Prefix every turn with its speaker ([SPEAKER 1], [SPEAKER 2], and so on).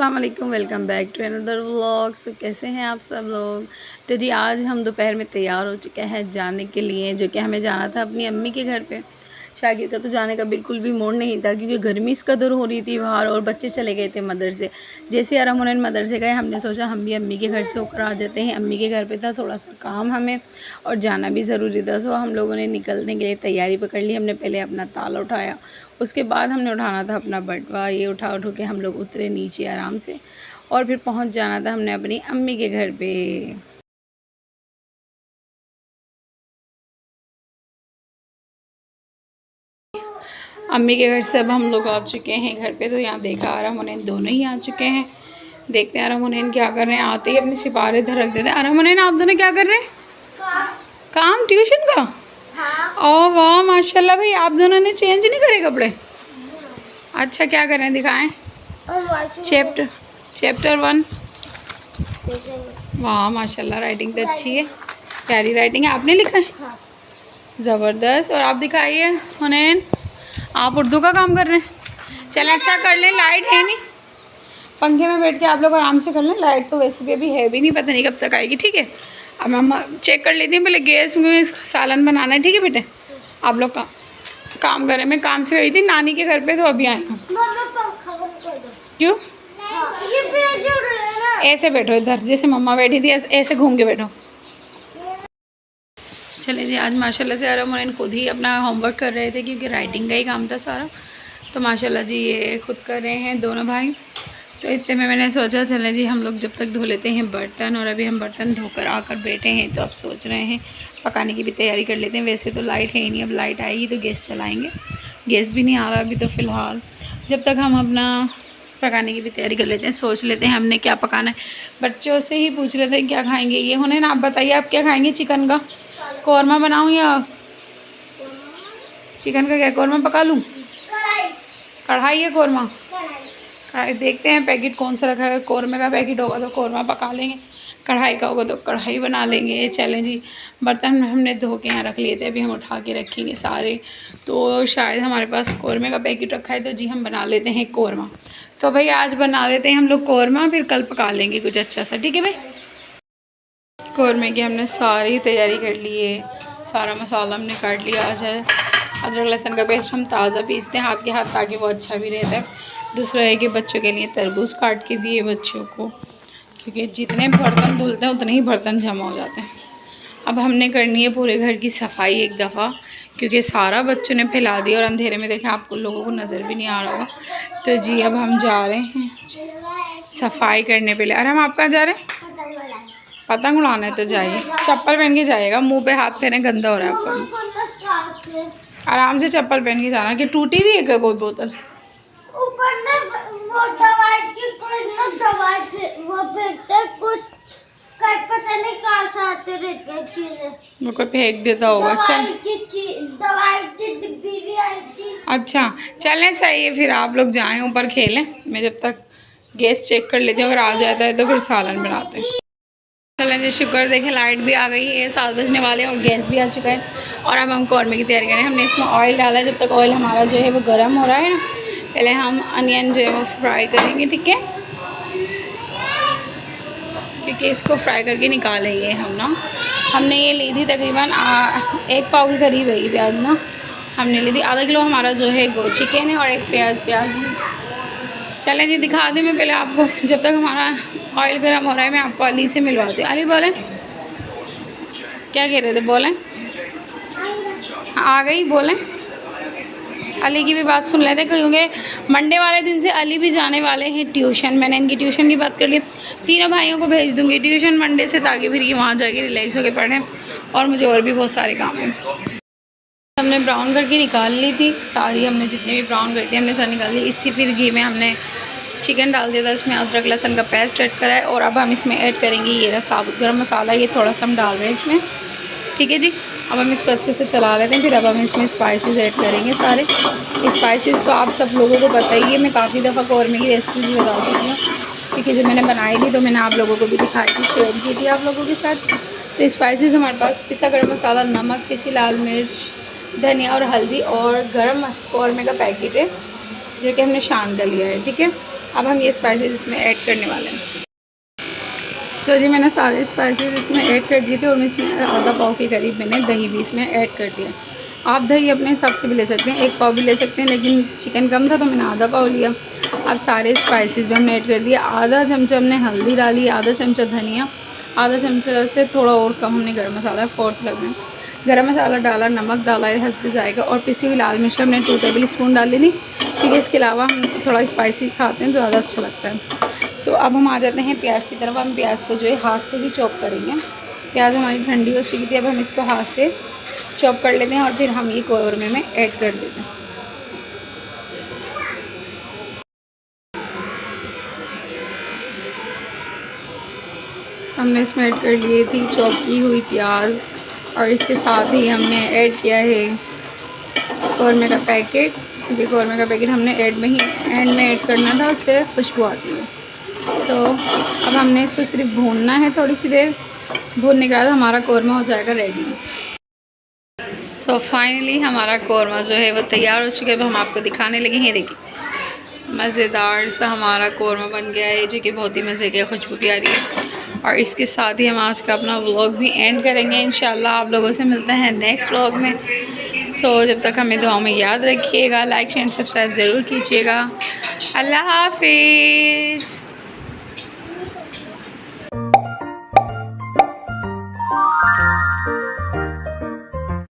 [SPEAKER 1] अस्सलाम वालेकुम, welcome back to another vlog. So कैसे हैं आप सब लोग। तो जी आज हम दोपहर में तैयार हो चुके हैं जाने के लिए, जो कि हमें जाना था अपनी अम्मी के घर पे। शाकिर का तो जाने का बिल्कुल भी मूड नहीं था क्योंकि गर्मी इस कदर हो रही थी बाहर और बच्चे चले गए थे मदरसे। जैसे आराम मदरसे गए हमने सोचा हम भी अम्मी के घर से होकर आ जाते हैं। अम्मी के घर पे था थोड़ा सा काम हमें और जाना भी ज़रूरी था। सो हम लोगों ने निकलने के लिए तैयारी पकड़ ली। हमने पहले अपना ताला उठाया, उसके बाद हमने उठाना था अपना बटवा। ये उठा के हम लोग उतरे नीचे आराम से और फिर पहुंच जाना था हमने अपनी अम्मी के घर पे। अम्मी के घर से अब हम लोग आ चुके हैं घर पे। तो यहाँ देखा आराम मुनैन दोनों ही आ चुके हैं। देखते हैं आराम मुनैन क्या कर रहे हैं। आते ही अपनी सिपारे धर रख देते हैं। आराम मुनैन आप दोनों क्या कर रहे हैं? काम ट्यूशन का। ओ वाह माशाल्लाह भाई, आप दोनों ने चेंज नहीं करे कपड़े? अच्छा क्या कर रहे हैं दिखाएं। चैप्टर 1। वाह माशाल्लाह, राइटिंग तो अच्छी है, प्यारी राइटिंग है। आपने लिखा है? ज़बरदस्त। और आप दिखाइए हुनैन, आप उर्दू का काम कर रहे हैं। चलें अच्छा कर लें, लाइट है नहीं, पंखे में बैठ के आप लोग आराम से कर लें। लाइट तो वैसे भी अभी है भी नहीं, पता नहीं कब तक आएगी। ठीक है, अब मम्मा चेक कर लेती हैं पहले गैस में सालन बनाना है। ठीक है बेटे, आप लोग का काम करें। मैं काम से गई थी नानी के घर पे, तो अभी आई हूँ। क्यों? ऐसे बैठो इधर, जैसे मम्मा बैठी थी ऐसे घूम के बैठो। चले जी, आज माशाल्लाह से आराम मुनैन खुद ही अपना होमवर्क कर रहे थे क्योंकि राइटिंग का ही काम था सारा। तो माशाल्लाह जी ये खुद कर रहे हैं दोनों भाई। तो इतने में मैंने सोचा चले जी हम लोग जब तक धो लेते हैं बर्तन। और अभी हम बर्तन धोकर आकर बैठे हैं, तो अब सोच रहे हैं पकाने की भी तैयारी कर लेते हैं। वैसे तो लाइट है ही नहीं, अब लाइट आएगी तो गैस चलाएँगे। गैस भी नहीं आ रहा अभी तो फ़िलहाल। जब तक हम अपना पकाने की भी तैयारी कर लेते हैं, सोच लेते हैं हमने क्या पकाना है। बच्चों से ही पूछ लेते हैं क्या खाएंगे। ये होने ना, आप बताइए आप क्या खाएंगे। चिकन का कौरमा बनाऊं या चिकन का क्या कौरमा पका लूं? कढ़ाई है कौरमा? कढ़ाई देखते हैं पैकेट कौन सा रखा है। अगर कौरमे का पैकेट होगा तो कौरमा पका लेंगे, कढ़ाई का होगा तो कढ़ाई बना लेंगे। चलें जी, बर्तन हमने धो के यहाँ रख लिए थे, अभी हम उठा के रखेंगे सारे। तो शायद हमारे पास कौरमे का पैकेट रखा है, तो जी हम बना लेते हैं कौरमा। तो भाई आज बना लेते हैं हम लोग कौरमा, फिर कल पका लेंगे कुछ अच्छा सा। ठीक है भाई। कौरमे की हमने सारी तैयारी कर ली है, सारा मसाला हमने काट लिया। आज है अदरक लहसुन का पेस्ट हम ताज़ा पीसते हैं हाथ के हाथ, ताकि वो अच्छा भी रहता है। दूसरा है कि बच्चों के लिए तरबूज काट के दिए बच्चों को, क्योंकि जितने बर्तन धुलते हैं उतने ही बर्तन जमा हो जाते हैं। अब हमने करनी है पूरे घर की सफाई एक दफ़ा, क्योंकि सारा बच्चों ने फैला दिया और अंधेरे में देखें आप लोगों को नज़र भी नहीं आ रहा होगा। तो जी अब हम जा रहे हैं सफाई करने पहले। अरे हम आप कहाँ जा रहे हैं? पतंग उड़ाने। तो जाइए, चप्पल पहन के जाइएगा, मुंह पे हाथ फेरे, गंदा हो रहा है आपका। आराम से चप्पल पहन के जाना। कि टूटी भी है क्या कोई बोतल? ऊपर ना वो दवाई की वो फेंकते कुछ, पता नहीं कहाँ से आते रहते हैं चीजें, वो कोई फेंक देता होगा। चल दवाई की डिब्बी भी आई थी। अच्छा चलें, सही है, फिर आप लोग जाएं ऊपर खेलें। मैं जब तक गैस चेक कर लेती हूँ, अगर आ जाता है तो फिर सालन बनाते हैं। चलें जी, शुक्र देखें लाइट भी आ गई है, 7 बजने वाले हैं और गैस भी आ चुका है। और अब हम कौरमे की तैयारी करें। हमने इसमें ऑयल डाला है। जब तक ऑयल हमारा जो है वो गर्म हो रहा है ना, पहले हम अनियन जो है वो फ्राई करेंगे। ठीक है, क्योंकि इसको फ्राई करके निकालेंगे हम ना। हमने ये ली थी तकरीबन 1 पाव के करीब है ये प्याज ना, हमने ली थी। आधा किलो हमारा जो है गो चिकन है और 1 प्याज। चलें जी दिखा दूँ मैं पहले आपको। जब तक हमारा ऑयल गर्म हो रहा है मैं आपको अली से मिलवाती हूँ। अली बोलें, क्या कह रहे थे? बोलें। आ गई, बोलें। अली की भी बात सुन लेते, क्योंकि मंडे वाले दिन से अली भी जाने वाले हैं ट्यूशन। मैंने इनकी ट्यूशन की बात कर ली, तीनों भाइयों को भेज दूँगी ट्यूशन मंडे से, ताकि फिर ये वहाँ जाके रिलैक्स होकर पढ़ें। और मुझे और भी बहुत सारे काम हैं। हमने ब्राउन करके निकाल ली थी सारी, हमने जितने भी ब्राउन करके हमने सारी निकाल ली। इसी फिर घी में हमने चिकन डाल दिया था, इसमें अदरक लहसुन का पेस्ट ऐड करा है। और अब हम इसमें ऐड करेंगे ये रहा साबुत गरम मसाला, ये थोड़ा सा हम डाल रहे हैं इसमें। ठीक है जी, अब हम इसको अच्छे से चला लेते हैं। फिर अब हम इसमें स्पाइसेस ऐड करेंगे सारे। स्पाइसेस तो आप सब लोगों को पता ही है, मैं काफ़ी दफ़ा कौरमे की रेसिपी भी बता चुकी हूँ, क्योंकि जब मैंने बनाई थी तो मैंने आप लोगों को भी दिखाई थी, शेयर की थी आप लोगों के साथ। तो स्पाइसेस हमारे पास पिसा गरम मसाला, नमक, पिसी लाल मिर्च, धनिया और हल्दी और गरम कौरमे का पैकेट है, जो कि हमने शान कर लिया है। ठीक है, अब हम ये स्पाइसेस इसमें ऐड करने वाले हैं। सो जी मैंने सारे स्पाइसेस इसमें ऐड कर दिए थे और मैं इसमें आधा पाव के करीब मैंने दही भी इसमें ऐड कर दिया। आप दही अपने हिसाब से भी ले सकते हैं, 1 पाव भी ले सकते हैं, लेकिन चिकन कम था तो मैंने आधा पाव लिया। अब सारे स्पाइसेस भी हमने ऐड कर दिया। आधा चमचा हमने हल्दी डाली, आधा चमचा धनिया, आधा चमचा से थोड़ा और कम हमने गरम मसाला 4th लगना गरम मसाला डाला, नमक डाला हस्ब जाएगा, और पिसी हुई लाल मिर्च हमने 2 टेबल स्पून डाली थी, ठीक है। इसके अलावा हम थोड़ा स्पाइसी खाते हैं, ज़्यादा अच्छा लगता है। सो अब हम आ जाते हैं प्याज की तरफ। हम प्याज को जो है हाथ से ही चॉप करेंगे। प्याज हमारी ठंडी हो चुकी थी, अब हम इसको हाथ से चॉप कर लेते हैं और फिर हम ये कौरमे में ऐड कर देते हैं। हमने इसमें ऐड कर लिए थी चॉप की हुई प्याज, और इसके साथ ही हमने ऐड किया है कौरमे का पैकेट। ये कौरमे का पैकेट हमने एंड में ऐड करना था, उससे खुशबू आती है। तो अब हमने इसको सिर्फ भूनना है थोड़ी सी देर। भूनने के बाद हमारा कौरमा हो जाएगा रेडी। सो फाइनली हमारा कौरमा जो है वो तैयार हो चुका है। अब हम आपको दिखाने लगे हैं। देखिए मज़ेदार सा हमारा कौरमा बन गया है, जो कि बहुत ही मज़े की खुशबू भी आ रही है। और इसके साथ ही हम आज का अपना व्लॉग भी एंड करेंगे। इंशाल्लाह आप लोगों से मिलते हैं नेक्स्ट व्लॉग में। सो जब तक हमें दुआ में याद रखिएगा, लाइक शेयर सब्सक्राइब ज़रूर कीजिएगा। अल्लाह हाफिज़।